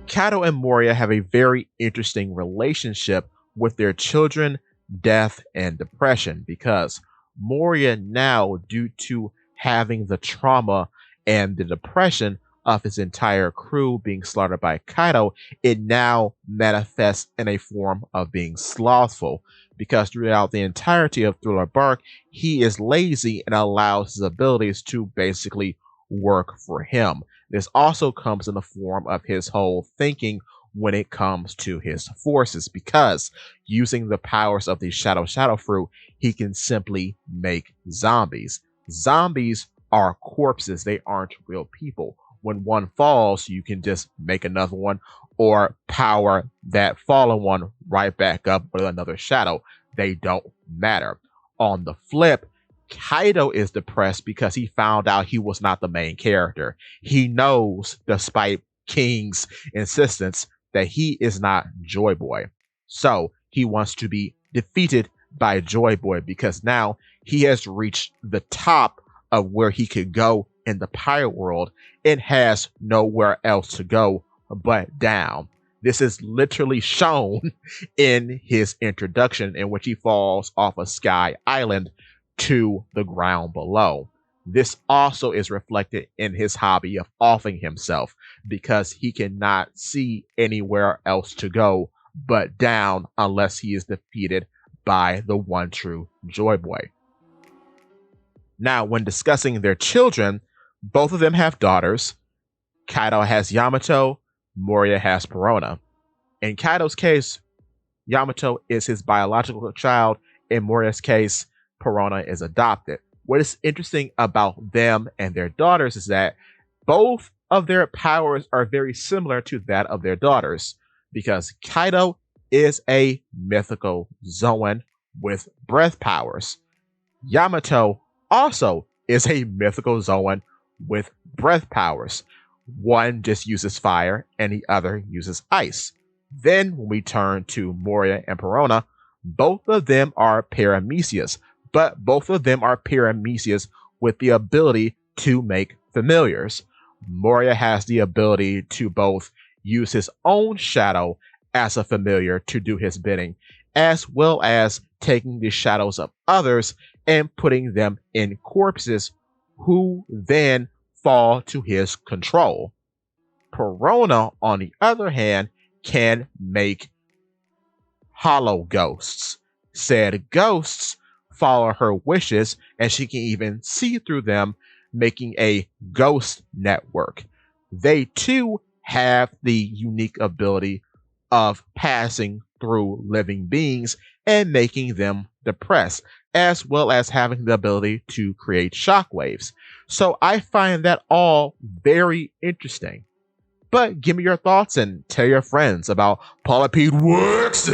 Kato and Moria have a very interesting relationship with their children, death, and depression because Moria now, due to having the trauma and the depression of his entire crew being slaughtered by Kaido, it now manifests in a form of being slothful because throughout the entirety of Thriller Bark, he is lazy and allows his abilities to basically work for him. This also comes in the form of his whole thinking when it comes to his forces, because using the powers of the Shadow Fruit, he can simply make zombies. Zombies are corpses, they aren't real people. When one falls, you can just make another one or power that fallen one right back up with another shadow. They don't matter. On the flip, Kaido is depressed because he found out he was not the main character. He knows, despite King's insistence, that he is not Joy Boy. So he wants to be defeated by Joy Boy because now he has reached the top of where he could go in the pirate world and has nowhere else to go but down. This is literally shown in his introduction, in which he falls off a sky island to the ground below. This also is reflected in his hobby of offing himself because he cannot see anywhere else to go but down unless he is defeated by the one true Joy Boy. Now, when discussing their children, both of them have daughters. Kaido has Yamato, Moria has Perona. In Kaido's case, Yamato is his biological child. In Moria's case, Perona is adopted. What is interesting about them and their daughters is that both of their powers are very similar to that of their daughters, because Kaido is a mythical Zoan with breath powers. Yamato also is a mythical Zoan with breath powers. One just uses fire and the other uses ice. Then when we turn to Moria and Perona, both of them are paramecias, but both of them are paramecias with the ability to make familiars. Moria has the ability to both use his own shadow as a familiar to do his bidding, as well as taking the shadows of others and putting them in corpses who then fall to his control. Perona, on the other hand, can make hollow ghosts. Said ghosts follow her wishes, and she can even see through them, making a ghost network. They too have the unique ability of passing through living beings and making them depressed, as well as having the ability to create shockwaves. So I find that all very interesting. But give me your thoughts and tell your friends about Paula Works.